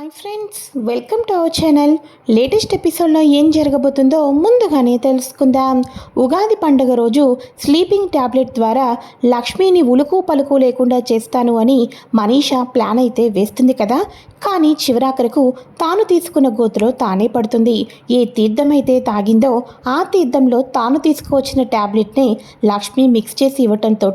Hi friends, welcome to our channel. Latest ఎపిసోడ్లో ఏం జరగబోతుందో ముందుగానే తెలుసుకుందాం. ఉగాది పండుగ రోజు స్లీపింగ్ ట్యాబ్లెట్ ద్వారా లక్ష్మిని ఉలుకు పలుకు లేకుండా చేస్తాను అని మనీషా ప్లాన్ అయితే వేస్తుంది కదా. కానీ చివరాఖరకు తాను తీసుకున్న గోతులో తానే పడుతుంది. ఏ తీర్థమైతే తాగిందో ఆ తీర్థంలో తాను తీసుకువచ్చిన ట్యాబ్లెట్ని లక్ష్మి మిక్స్ చేసి ఇవ్వటంతో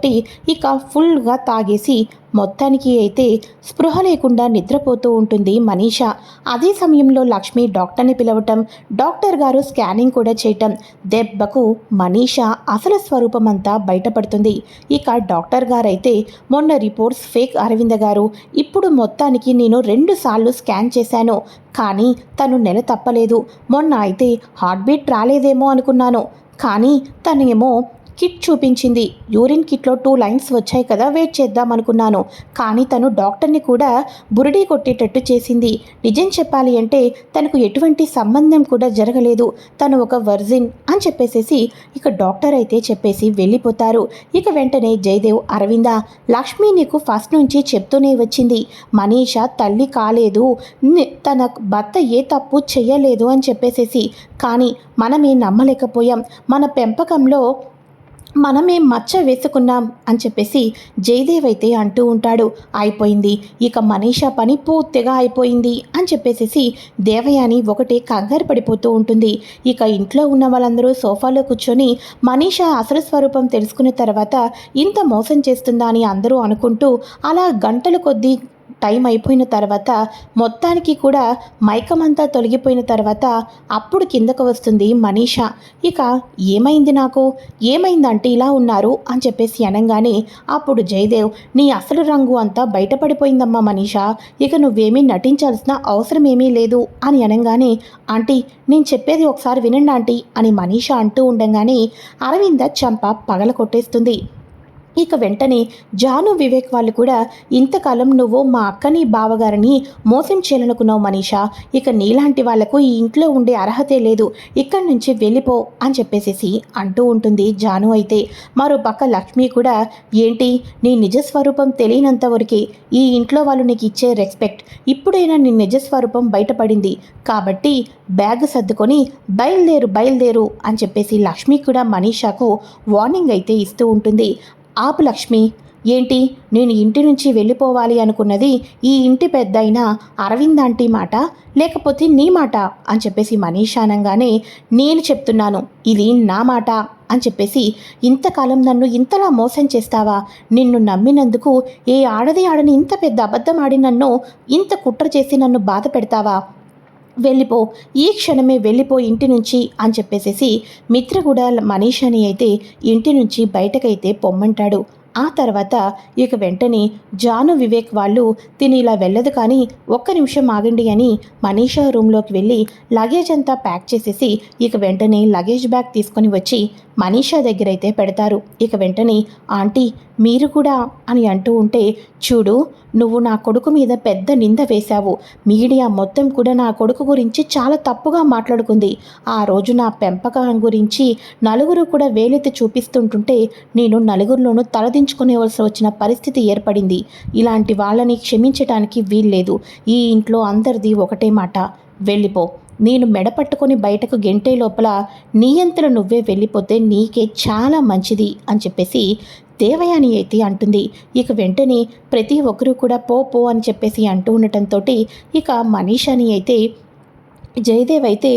ఇక ఫుల్గా తాగేసి మొత్తానికి అయితే స్పృహ లేకుండా నిద్రపోతూ ఉంటుంది మనీషా. అదే సమయంలో లక్ష్మి డాక్టర్ని పిలవటం, డాక్టర్ గారు స్కానింగ్ కూడా చేయటం, దెబ్బకు మనీషా అసలు స్వరూపం అంతా బయటపడుతుంది. ఇక డాక్టర్ గారైతే మొన్న రిపోర్ట్స్ ఫేక్ అరవింద గారు, ఇప్పుడు మొత్తానికి నేను 2 సార్లు స్కాన్ చేశాను, కానీ తను నెల తప్పలేదు. మొన్న అయితే హార్ట్ బీట్ రాలేదేమో అనుకున్నాను, కానీ తనేమో కిట్ చూపించింది. యూరిన్ కిట్లో 2 లైన్స్ వచ్చాయి కదా, వెయిట్ చేద్దాం అనుకున్నాను, కానీ తను డాక్టర్ని కూడా బురిడీ కొట్టేటట్టు చేసింది. నిజం చెప్పాలి అంటే తనకు ఎటువంటి సంబంధం కూడా జరగలేదు, తను ఒక వర్జిన్ అని చెప్పేసేసి ఇక డాక్టర్ అయితే చెప్పేసి వెళ్ళిపోతారు. ఇక వెంటనే జయదేవ్, అరవింద, లక్ష్మి నీకు ఫస్ట్ నుంచి చెప్తూనే వచ్చింది, మనీషా తల్లి కాలేదు, తన భర్త ఏ తప్పు చెయ్యలేదు అని చెప్పేసేసి, కానీ మనమే నమ్మలేకపోయాం, మన పెంపకంలో మనమే మచ్చ వేసుకున్నాం అని చెప్పేసి జయదేవ్ అయితే అంటూ ఉంటాడు. అయిపోయింది, ఇక మనీషా పని పూర్తిగా అయిపోయింది అని చెప్పేసి దేవయాని ఒకటే కంగారు పడిపోతూ ఉంటుంది. ఇక ఇంట్లో ఉన్న వాళ్ళందరూ సోఫాలో కూర్చొని మనీషా అసలు స్వరూపం తెలుసుకున్న తర్వాత ఇంత మోసం చేస్తుందా అని అందరూ అనుకుంటూ అలా గంటల కొద్దీ టైం అయిపోయిన తర్వాత మొత్తానికి కూడా మైకమంతా తొలగిపోయిన తర్వాత అప్పుడు కిందకు వస్తుంది మనీషా. ఇక ఏమైంది, నాకు ఏమైందంటే ఇలా ఉన్నారు అని చెప్పేసి అనగానే అప్పుడు జయదేవ్, నీ అసలు రంగు అంతా బయటపడిపోయిందమ్మా మనీషా, ఇక నువ్వేమీ నటించాల్సిన అవసరం ఏమీ లేదు అని అనగానే, ఆంటీ నేను చెప్పేది ఒకసారి వినండి ఆంటీ అని మనీషా అంటూ ఉండగానే అరవింద చంప పగల కొట్టేస్తుంది. ఇక వెంటనే జాను, వివేక్ వాళ్ళు కూడా, ఇంతకాలం నువ్వు మా అక్కని బావగారిని మోసం చేయాలనుకున్నావు మనీషా, ఇక నీలాంటి వాళ్లకు ఈ ఇంట్లో ఉండే అర్హతే లేదు, ఇక్కడి నుంచి వెళ్ళిపో అని చెప్పేసి అంటూ ఉంటుంది జాను. అయితే మరో పక్క లక్ష్మి కూడా, ఏంటి నీ నిజస్వరూపం తెలియనంతవరకే ఈ ఇంట్లో వాళ్ళు నీకు ఇచ్చే రెస్పెక్ట్, ఇప్పుడైనా నీ నిజస్వరూపం బయటపడింది కాబట్టి బ్యాగ్ సర్దుకొని బయలుదేరు అని చెప్పేసి లక్ష్మి కూడా మనీషాకు వార్నింగ్ అయితే ఇస్తూ ఉంటుంది. ఆపు లక్ష్మి, ఏంటి నేను ఇంటి నుంచి వెళ్ళిపోవాలి అనుకున్నది ఈ ఇంటి పెద్ద అయిన అరవింద్ ఆంటీ మాట, లేకపోతే నీ మాట అని చెప్పేసి మనీషా అనగానే, నేను చెప్తున్నాను ఇది నా మాట అని చెప్పేసి, ఇంతకాలం నన్ను ఇంతలా మోసం చేస్తావా, నిన్ను నమ్మినందుకు ఏ ఆడని ఇంత పెద్ద అబద్ధం ఆడి నన్ను ఇంత కుట్ర చేసి నన్ను బాధ పెడతావా, వెళ్ళిపో, ఈ క్షణమే వెళ్ళిపో ఇంటి నుంచి అని చెప్పేసేసి మిత్ర కూడా మనీషాని అయితే ఇంటి నుంచి బయటకైతే పొమ్మంటాడు. ఆ తర్వాత ఇక వెంటనే జాను, వివేక్ వాళ్ళు తిని ఇలా వెళ్ళదు కానీ ఒక్క నిమిషం ఆగండి అని మనీషా రూమ్లోకి వెళ్ళి లగేజ్ అంతా ప్యాక్ చేసేసి ఇక వెంటనే లగేజ్ బ్యాగ్ తీసుకొని వచ్చి మనీషా దగ్గర అయితే పెడతారు. ఇక వెంటనే, ఆంటీ మీరు కూడా అని అంటూ ఉంటే, చూడు నువ్వు నా కొడుకు మీద పెద్ద నింద వేశావు, మీడియా మొత్తం కూడా నా కొడుకు గురించి చాలా తప్పుగా మాట్లాడుకుంది, ఆ రోజు నా పెంపకం గురించి నలుగురు కూడా వేలెత్తి చూపిస్తుంటుంటే నేను నలుగురిలోనూ తలదించుకునేవలసి వచ్చిన పరిస్థితి ఏర్పడింది, ఇలాంటి వాళ్ళని క్షమించటానికి వీల్లేదు, ఈ ఇంట్లో అందరిది ఒకటే మాట, వెళ్ళిపో, నేను మెడపట్టుకొని బయటకు గెంటే లోపల నీ అంతలో నువ్వే వెళ్ళిపోతే నీకే చాలా మంచిది అని చెప్పేసి దేవయాని అయితే అంటుంది. ఇక వెంటనే ప్రతి ఒక్కరూ కూడా పో అని చెప్పేసి అంటూ ఉండటంతో ఇక మనీషాని అయితే జయదేవ్ అయితే,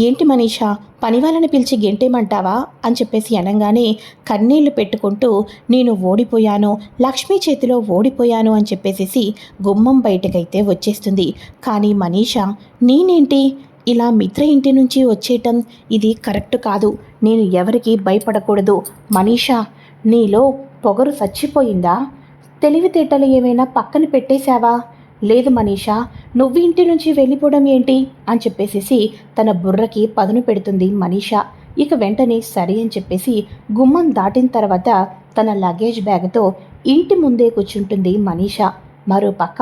ఏంటి మనీషా పని వాళ్ళని పిలిచి గెంటేమంటావా అని చెప్పేసి అనగానే కన్నీళ్లు పెట్టుకుంటూ, నేను ఓడిపోయాను, లక్ష్మీ చేతిలో ఓడిపోయాను అని చెప్పేసి గుమ్మం బయటకైతే వచ్చేస్తుంది. కానీ మనీషా, నేనేంటి ఇలా మిత్ర ఇంటి నుంచి వచ్చేయటం ఇది కరెక్ట్ కాదు, నేను ఎవరికి భయపడకూడదు, మనీషా నీలో పొగరు చచ్చిపోయిందా, తెలివితేటలు ఏమైనా పక్కన పెట్టేశావా, లేదు మనీషా నువ్వు ఇంటి నుంచి వెళ్ళిపోవడం ఏంటి అని చెప్పేసి తన బుర్రకి పదును పెడుతుంది మనీషా. ఇక వెంటనే సరే అని చెప్పేసి గుమ్మం దాటిన తర్వాత తన లగేజ్ బ్యాగ్తో ఇంటి ముందే కూర్చుంటుంది మనీషా. మరో పక్క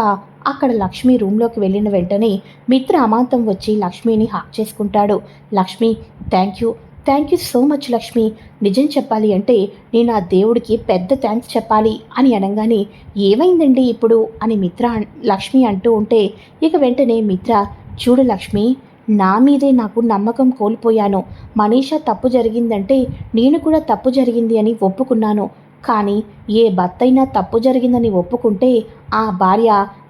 అక్కడ లక్ష్మి రూమ్లోకి వెళ్ళిన వెంటనే మిత్ర అమాంతం వచ్చి లక్ష్మిని హాక్ చేసుకుంటాడు. Lakshmi thank you, thank you so much Lakshmi. నిజం చెప్పాలి అంటే నేను ఆ దేవుడికి పెద్ద థ్యాంక్స్ చెప్పాలి అని అనగానే, ఏమైందండి ఇప్పుడు అని లక్ష్మి అంటూ ఉంటే, ఇక వెంటనే మిత్ర, చూడు లక్ష్మి, నా మీదే నాకు నమ్మకం కోల్పోయాను. మనీషా తప్పు జరిగిందంటే నేను కూడా తప్పు జరిగింది అని ఒప్పుకున్నాను. కానీ ఏ భర్తైనా తప్పు జరిగిందని ఒప్పుకుంటే ఆ భార్య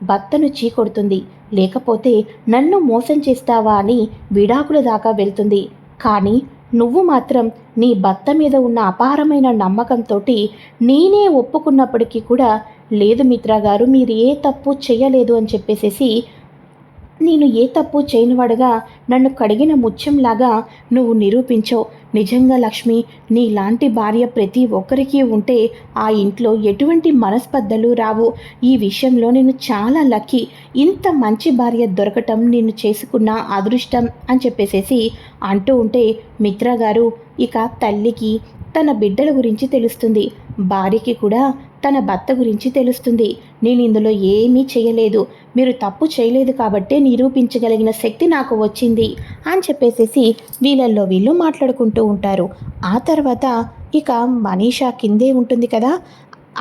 భర్తను చీకొడుతుంది. లేకపోతే నన్ను మోసం చేస్తావా అని విడాకుల దాకా వెళ్తుంది. కానీ నువ్వు మాత్రం నీ భర్త మీద ఉన్న అపారమైన నమ్మకంతో నేనే ఒప్పుకున్నప్పటికీ కూడా, లేదు మిత్ర గారు, మీరు ఏ తప్పు చేయలేదు అని చెప్పేసేసి, నేను ఏ తప్పు చేయనివాడుగా నన్ను కడిగిన ముత్యంలాగా నువ్వు నిరూపించావు. నిజంగా లక్ష్మి, నీలాంటి భార్య ప్రతి ఒక్కరికి ఉంటే ఆ ఇంట్లో ఎటువంటి మనస్పర్ధలు రావు. ఈ విషయంలో నేను చాలా లక్కీ. ఇంత మంచి భార్య దొరకటం నేను చేసుకున్న అదృష్టం అని చెప్పేసేసి అంటూ ఉంటే, మిత్ర గారు, ఇక తల్లికి తన బిడ్డల గురించి తెలుస్తుంది, భార్యకి కూడా తన భర్త గురించి తెలుస్తుంది. నేను ఇందులో ఏమీ చేయలేదు, మీరు తప్పు చేయలేదు కాబట్టే నిరూపించగలిగిన శక్తి నాకు వచ్చింది అని చెప్పేసేసి వీళ్ళల్లో వీళ్ళు మాట్లాడుకుంటూ ఉంటారు. ఆ తర్వాత ఇక మనీషా కిందే ఉంటుంది కదా,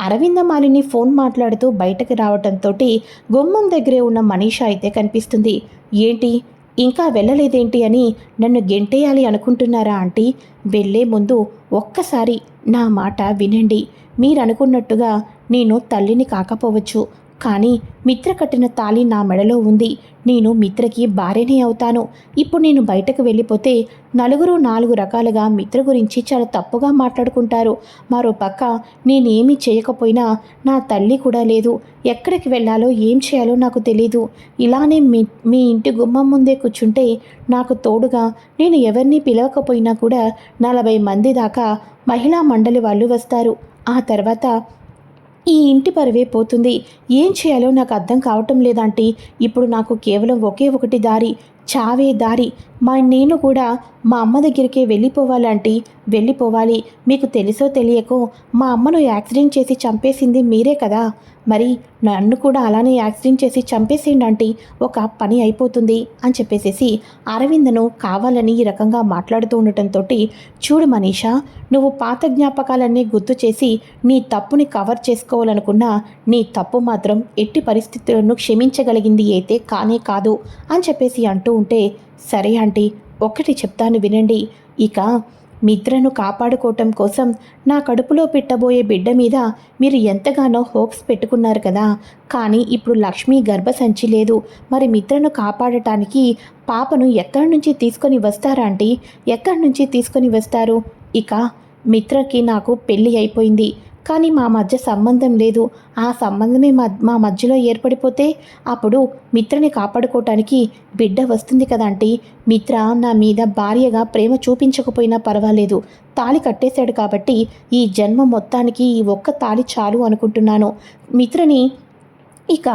అరవిందమాలిని ఫోన్ మాట్లాడుతూ బయటకు రావడంతో గుమ్మం దగ్గరే ఉన్న మనీషా అయితే కనిపిస్తుంది. ఏంటి ఇంకా వెళ్ళలేదేంటి అని నన్ను గెంటేయాలి అనుకుంటున్నారా ఆంటీ? వెళ్ళే ముందు ఒక్కసారి నా మాట వినండి. మీరనుకున్నట్టుగా నేను తల్లిని కాకపోవచ్చు, కానీ మిత్ర కట్టిన తాళి నా మెడలో ఉంది. నేను మిత్రకి భార్యనే అవుతాను. ఇప్పుడు నేను బయటకు వెళ్ళిపోతే నలుగురు నాలుగు రకాలుగా మిత్ర గురించి చాలా తప్పుగా మాట్లాడుకుంటారు. మరో పక్క నేనేమీ చేయకపోయినా నా తల్లి కూడా లేదు. ఎక్కడికి వెళ్ళాలో ఏం చేయాలో నాకు తెలీదు. ఇలానే మీ ఇంటి గుమ్మం ముందే కూర్చుంటే నాకు తోడుగా నేను ఎవరిని పిలవకపోయినా కూడా 40 మంది దాకా మహిళా మండలి వాళ్ళు వస్తారు. ఆ తర్వాత ఈ ఇంటి పరువే పోతుంది. ఏం చేయాలో నాకు అర్థం కావటం లేదంటీ. ఇప్పుడు నాకు కేవలం ఒకే ఒకటి దారి, చావే దారి. నేను కూడా మా అమ్మ దగ్గరికే వెళ్ళిపోవాలంటీ, వెళ్ళిపోవాలి. మీకు తెలుసో తెలియకో మా అమ్మను యాక్సిడెంట్ చేసి చంపేసింది మీరే కదా, మరి నన్ను కూడా అలానే యాక్సిడెంట్ చేసి చంపేసేయండి ఆంటీ, ఒక పని అయిపోతుంది అని చెప్పేసేసి అరవిందను కావాలని ఈ రకంగా మాట్లాడుతూ ఉండటంతో, చూడు మనీషా, నువ్వు పాత జ్ఞాపకాలన్నీ గుర్తు చేసి నీ తప్పుని కవర్ చేసుకోవాలనుకున్నా నీ తప్పు మాత్రం ఎట్టి పరిస్థితులను క్షమించగలిగింది అయితే కానే కాదు అని చెప్పేసి అంటూ ఉంటే, సరే ఆంటీ, ఒక్కటి చెప్తాను వినండి. ఇక మిత్రను కాపాడుకోవటం కోసం నా కడుపులో పెట్టబోయే బిడ్డ మీద మీరు ఎంతగానో హోప్స్ పెట్టుకున్నారు కదా, కానీ ఇప్పుడు లక్ష్మి గర్భసంచి లేదు. మరి మిత్రను కాపాడటానికి పాపను ఎక్కడి నుంచి తీసుకొని వస్తారా ఆంటీ? ఎక్కడి నుంచి తీసుకొని వస్తారు? ఇక మిత్రకి నాకు పెళ్ళి అయిపోయింది, కానీ మా మధ్య సంబంధం లేదు. ఆ సంబంధమే మా మధ్యలో ఏర్పడిపోతే అప్పుడు మిత్రని కాపాడుకోవటానికి బిడ్డ వస్తుంది కదంటీ. మిత్ర నా మీద భార్యగా ప్రేమ చూపించకపోయినా పర్వాలేదు, తాళి కట్టేశాడు కాబట్టి ఈ జన్మ మొత్తానికి ఈ ఒక్క తాళి చాలు అనుకుంటున్నాను. మిత్రని ఇక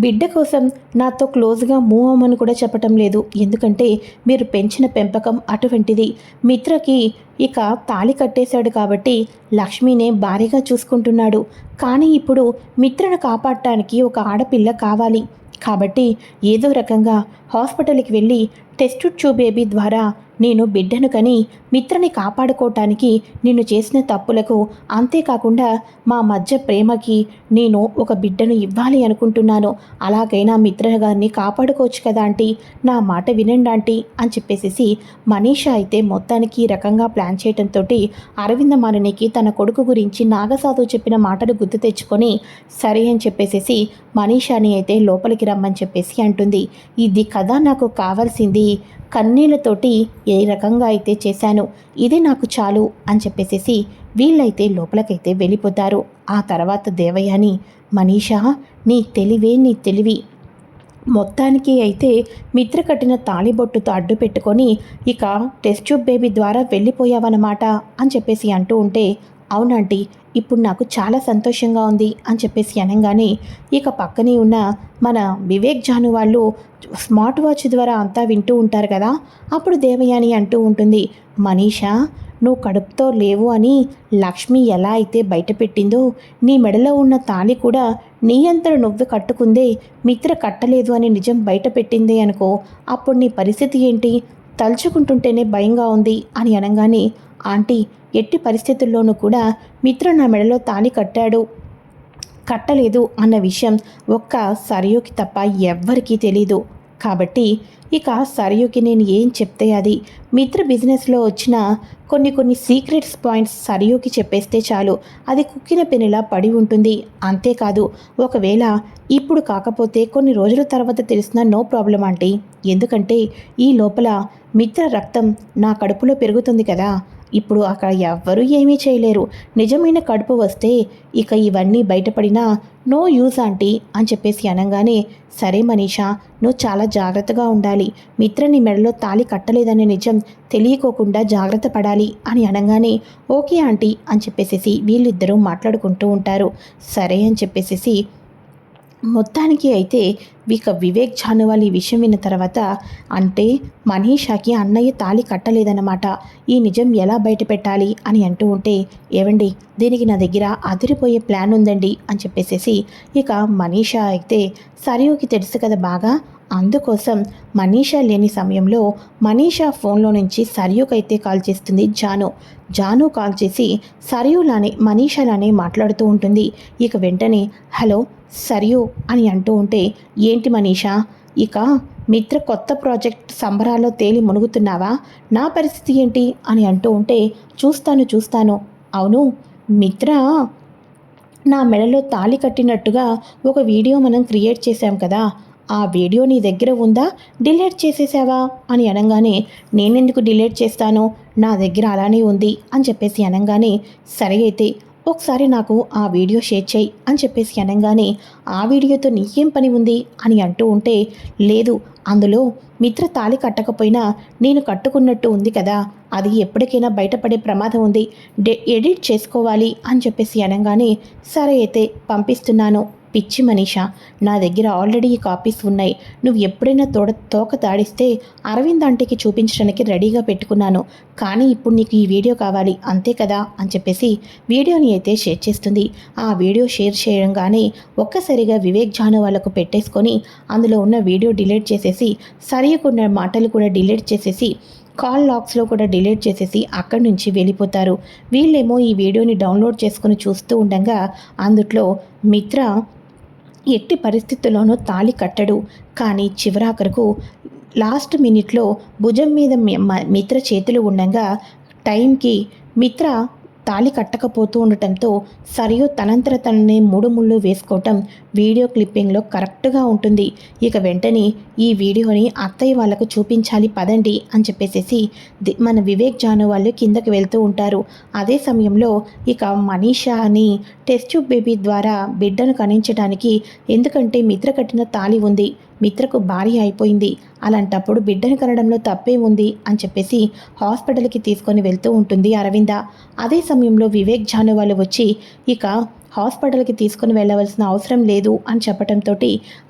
బిడ్డ కోసం నాతో క్లోజ్గా మూవ్ అవ్వమని కూడా చెప్పటం లేదు, ఎందుకంటే మీరు పెంచిన పెంపకం అటువంటిది. మిత్రకి ఇక తాళి కట్టేశాడు కాబట్టి లక్ష్మినే భారీగా చూసుకుంటున్నాడు. కానీ ఇప్పుడు మిత్రను కాపాడటానికి ఒక ఆడపిల్ల కావాలి కాబట్టి ఏదో రకంగా హాస్పిటల్కి వెళ్ళి టెస్ట్ ట్యూబ్ బేబీ ద్వారా నేను బిడ్డను కని మిత్రని కాపాడుకోవటానికి నేను చేసిన తప్పులకు, అంతేకాకుండా మా మధ్య ప్రేమకి నేను ఒక బిడ్డను ఇవ్వాలి అనుకుంటున్నాను. అలాగైనా మిత్ర గారిని కాపాడుకోవచ్చు కదా ఆంటీ, నా మాట వినండి ఆంటీ అని చెప్పేసి మనీషా అయితే మొత్తానికి ఈ రకంగా ప్లాన్ చేయడంతో అరవిందమాలినికి తన కొడుకు గురించి నాగసాధు చెప్పిన మాటలు గుర్తు తెచ్చుకొని సరే అని చెప్పేసి మనీషాని అయితే లోపలికి రమ్మని చెప్పేసి అంటుంది. ఇది కదా నాకు కావాల్సింది, కన్నీళ్లతోటి ఏ రకంగా అయితే చేశాను, ఇది నాకు చాలు అని చెప్పేసి వీళ్ళైతే లోపలికైతే వెళ్ళిపోతారు. ఆ తర్వాత దేవయాని, మనీషా, నీ తెలివి మొత్తానికి అయితే మిత్ర కట్టిన తాళిబొట్టుతో అడ్డు పెట్టుకొని ఇక టెస్ట్ ట్యూబ్ బేబీ ద్వారా వెళ్ళిపోయావన్నమాట అని చెప్పేసి అంటూ ఉంటే, అవునంటీ, ఇప్పుడు నాకు చాలా సంతోషంగా ఉంది అని చెప్పేసి అనగానే ఇక పక్కనే ఉన్న మన వివేక్ జాను వాళ్ళు స్మార్ట్ వాచ్ ద్వారా అంతా వింటూ ఉంటారు కదా, అప్పుడు దేవయాని అంటూ ఉంటుంది, మనీషా, నువ్వు కడుపుతో లేవు అని లక్ష్మి ఎలా అయితే బయటపెట్టిందో నీ మెడలో ఉన్న తాళి కూడా నీ అంతట నువ్వు కట్టుకుందే, మిత్ర కట్టలేదు అని నిజం బయట పెట్టిందే అనుకో, అప్పుడు నీ పరిస్థితి ఏంటి? తలుచుకుంటుంటేనే భయంగా ఉంది అని అనగానే, ఆంటీ ఎట్టి పరిస్థితుల్లోనూ కూడా మిత్ర నా మెడలో తాళి కట్టలేదు అన్న విషయం ఒక్క సరయుకి తప్ప ఎవ్వరికీ తెలీదు. కాబట్టి ఇక సరయుకి నేను ఏం చెప్తే అది. మిత్ర బిజినెస్లో వచ్చిన కొన్ని సీక్రెట్స్ పాయింట్స్ సరయుకి చెప్పేస్తే చాలు, అది కుక్కిన పెనులా పడి ఉంటుంది. అంతేకాదు, ఒకవేళ ఇప్పుడు కాకపోతే కొన్ని రోజుల తర్వాత తెలిసినా నో ప్రాబ్లం ఆంటీ. ఎందుకంటే ఈ లోపల మిత్ర రక్తం నా కడుపులో పెరుగుతుంది కదా. ఇప్పుడు అక్కడ ఎవ్వరూ ఏమీ చేయలేరు. నిజమైన కడుపు వస్తే ఇక ఇవన్నీ బయటపడినా నో యూజ్ ఆంటీ అని చెప్పేసి అనగానే, సరే మనీషా, నువ్వు చాలా జాగ్రత్తగా ఉండాలి. మిత్ర నీ మెడలో తాళి కట్టలేదనే నిజం తెలియకోకుండా జాగ్రత్త పడాలి అని అనగానే, ఓకే ఆంటీ అని చెప్పేసి వీళ్ళిద్దరూ మాట్లాడుకుంటూ ఉంటారు. సరే అని చెప్పేసి మొత్తానికి అయితే ఇక వివేక్ జానువాల్ ఈ విషయం విన్న తర్వాత, అంటే మనీషాకి అన్నయ్య తాళి కట్టలేదన్నమాట, ఈ నిజం ఎలా బయట పెట్టాలి అని అంటూ ఉంటే, ఏవండి దీనికి నా దగ్గర అదిరిపోయే ప్లాన్ ఉందండి అని చెప్పేసి ఇక మనీషా అయితే, సరయుకి తెలుసు కదా బాగా, అందుకోసం మనీషా లేని సమయంలో మనీషా ఫోన్లో నుంచి సరయుకైతే కాల్ చేస్తుంది జాను కాల్ చేసి సరయులానే మనీషాలానే మాట్లాడుతూ ఉంటుంది. ఇక వెంటనే హలో సరియు అని అంటూ ఉంటే, ఏంటి మనీషా, ఇక మిత్ర కొత్త ప్రాజెక్ట్ సంబరాల్లో తేలి మునుగుతున్నావా, నా పరిస్థితి ఏంటి అని అంటూ ఉంటే, చూస్తాను అవును మిత్ర నా మెడలో తాళి కట్టినట్టుగా ఒక వీడియో మనం క్రియేట్ చేశాం కదా, ఆ వీడియో నీ దగ్గర ఉందా, డిలీట్ చేసేసావా అని అనగానే, నేనెందుకు డిలీట్ చేస్తాను, నా దగ్గర అలానే ఉంది అని చెప్పేసి అనగానే, సరే అయితే ఒకసారి నాకు ఆ వీడియో షేర్ చేయి అని చెప్పేసి అనగానే, ఆ వీడియోతో నీకేం పని ఉంది అని అంటూ ఉంటే, లేదు అందులో మిత్ర తాళి కట్టకపోయినా నేను కట్టుకున్నట్టు ఉంది కదా, అది ఎప్పటికైనా బయటపడే ప్రమాదం ఉంది, ఎడిట్ చేసుకోవాలి అని చెప్పేసి అనగానే, సరే అయితే పంపిస్తున్నాను. పిచ్చి మనీషా, నా దగ్గర ఆల్రెడీ ఈ కాపీస్ ఉన్నాయి. నువ్వు ఎప్పుడైనా తోక తాడిస్తే అరవింద్ ఆంటీకి చూపించడానికి రెడీగా పెట్టుకున్నాను. కానీ ఇప్పుడు నీకు ఈ వీడియో కావాలి అంతే కదా అని చెప్పేసి వీడియోని అయితే షేర్ చేస్తుంది. ఆ వీడియో షేర్ చేయడంగానే ఒక్కసారిగా వివేక్ జాను వాళ్ళకు పెట్టేసుకొని అందులో ఉన్న వీడియో డిలీట్ చేసేసి, సరియకున్న మాటలు కూడా డిలీట్ చేసేసి, కాల్ లాగ్స్లో కూడా డిలీట్ చేసేసి అక్కడి నుంచి వెళ్ళిపోతారు. వీళ్ళేమో ఈ వీడియోని డౌన్లోడ్ చేసుకుని చూస్తూ ఉండగా అందుట్లో మిత్ర ఎట్టి పరిస్థితుల్లోనూ తాళి కట్టడు. కానీ చివరాఖరకు లాస్ట్ మినిట్లో భుజం మీద మిత్ర చేతులు ఉండగా టైంకి మిత్ర తాళి కట్టకపోతూ ఉండటంతో సరియు తనంతర తననే 3 ముళ్ళు వేసుకోవటం వీడియో క్లిప్పింగ్లో కరెక్ట్గా ఉంటుంది. ఇక వెంటనే ఈ వీడియోని అత్తయ్య వాళ్ళకు చూపించాలి పదండి అని చెప్పేసి మన వివేక్ జాను వాళ్ళు కిందకి వెళ్తూ ఉంటారు. అదే సమయంలో ఇక మనీషాని టెస్ట్ ట్యూబ్ బేబీ ద్వారా బిడ్డను కనించడానికి, ఎందుకంటే మిత్ర కట్టిన తాళి ఉంది, మిత్రకు భార్య అయిపోయింది, అలాంటప్పుడు బిడ్డను కనడంలో తప్పే ఉంది అని చెప్పేసి హాస్పిటల్కి తీసుకొని వెళ్తూ ఉంటుంది అరవింద. అదే సమయంలో వివేక్ జాను వాళ్ళు వచ్చి ఇక హాస్పిటల్కి తీసుకుని వెళ్ళవలసిన అవసరం లేదు అని చెప్పడంతో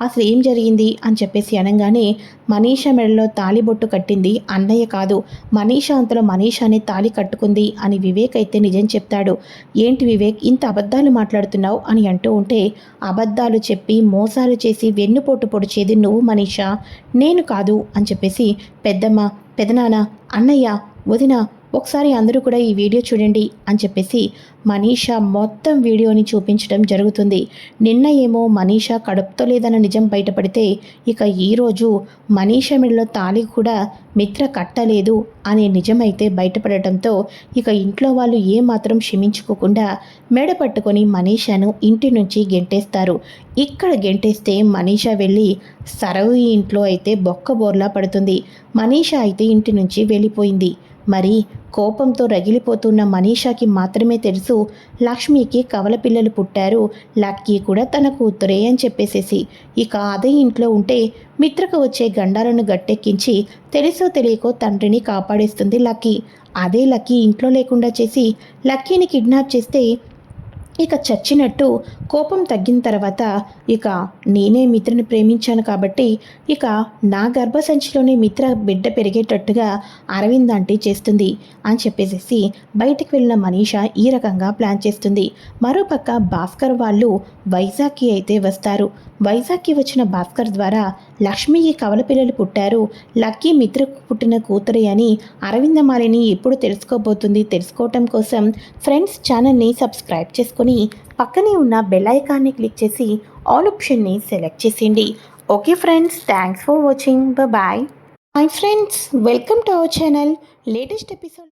అసలు ఏం జరిగింది అని చెప్పేసి అనగానే, మనీషా మెడలో తాళిబొట్టు కట్టింది అన్నయ్య కాదు, మనీషా అంతలో మనీషానే తాళి కట్టుకుంది అని వివేక్ అయితే నిజం చెప్తాడు. ఏంటి వివేక్ ఇంత అబద్ధాలు మాట్లాడుతున్నావు అని అంటూ ఉంటే, అబద్ధాలు చెప్పి మోసాలు చేసి వెన్నుపోటు పొడిచేది నువ్వు మనీషా, నేను కాదు అని చెప్పేసి పెద్దమ్మ, పెదనాన్న, అన్నయ్య, వదిన ఒకసారి అందరూ కూడా ఈ వీడియో చూడండి అని చెప్పేసి మనీషా మొత్తం వీడియోని చూపించడం జరుగుతుంది. నిన్న ఏమో మనీషా కడుపుతో లేదన్న నిజం బయటపడితే, ఇక ఈరోజు మనీషా మెడలో తాళి కూడా మిత్ర కట్టలేదు అనే నిజమైతే బయటపడటంతో ఇక ఇంట్లో వాళ్ళు ఏమాత్రం క్షమించుకోకుండా మెడ పట్టుకొని మనీషాను ఇంటి నుంచి గెంటేస్తారు. ఇక్కడ గెంటేస్తే మనీషా వెళ్ళి సరవు ఇంట్లో అయితే బొక్కబోర్లా పడుతుంది. మనీషా అయితే ఇంటి నుంచి వెళ్ళిపోయింది. మరి కోపంతో రగిలిపోతున్న మనీషాకి మాత్రమే తెలుసు లక్ష్మికి కవల పిల్లలు పుట్టారు, లక్కీ కూడా తన కూతురే అని చెప్పేసేసి. ఇక అదే ఇంట్లో ఉంటే మిత్రకు వచ్చే గండాలను గట్టెక్కించి తెలుసో తెలియకో తండ్రిని కాపాడేస్తుంది లక్కీ. అదే లక్కీ ఇంట్లో లేకుండా చేసి లక్కీని కిడ్నాప్ చేస్తే ఇక చచ్చినట్టు కోపం తగ్గిన తర్వాత ఇక నేనే మిత్రని ప్రేమించాను కాబట్టి ఇక నా గర్భసంచిలోనే మిత్ర బిడ్డ పెరిగేటట్టుగా అరవింద్ ఆంటీ చేస్తుంది అని చెప్పేసి బయటికి వెళ్ళిన మనీష ఈ రకంగా ప్లాన్ చేస్తుంది. మరోపక్క భాస్కర్ వాళ్ళు వైజాగ్కి అయితే వస్తారు. వైజాగ్కి వచ్చిన భాస్కర్ ద్వారా లక్ష్మికి కవల పిల్లలు పుట్టారు, లక్కీ మిత్రకు పుట్టిన కూతురే అని అరవిందమాలిని ఎప్పుడు తెలుసుకోబోతుంది. తెలుసుకోవటం కోసం ఫ్రెండ్స్ ఛానల్ని సబ్స్క్రైబ్ చేసుకొని పక్కనే ఉన్న బెల్ ఐకాన్ని క్లిక్ చేసి ఆల్ ఆప్షన్ని సెలెక్ట్ చేసేయండి. Okay friends, thanks for watching. Bye. My friends, welcome to our channel. Latest episode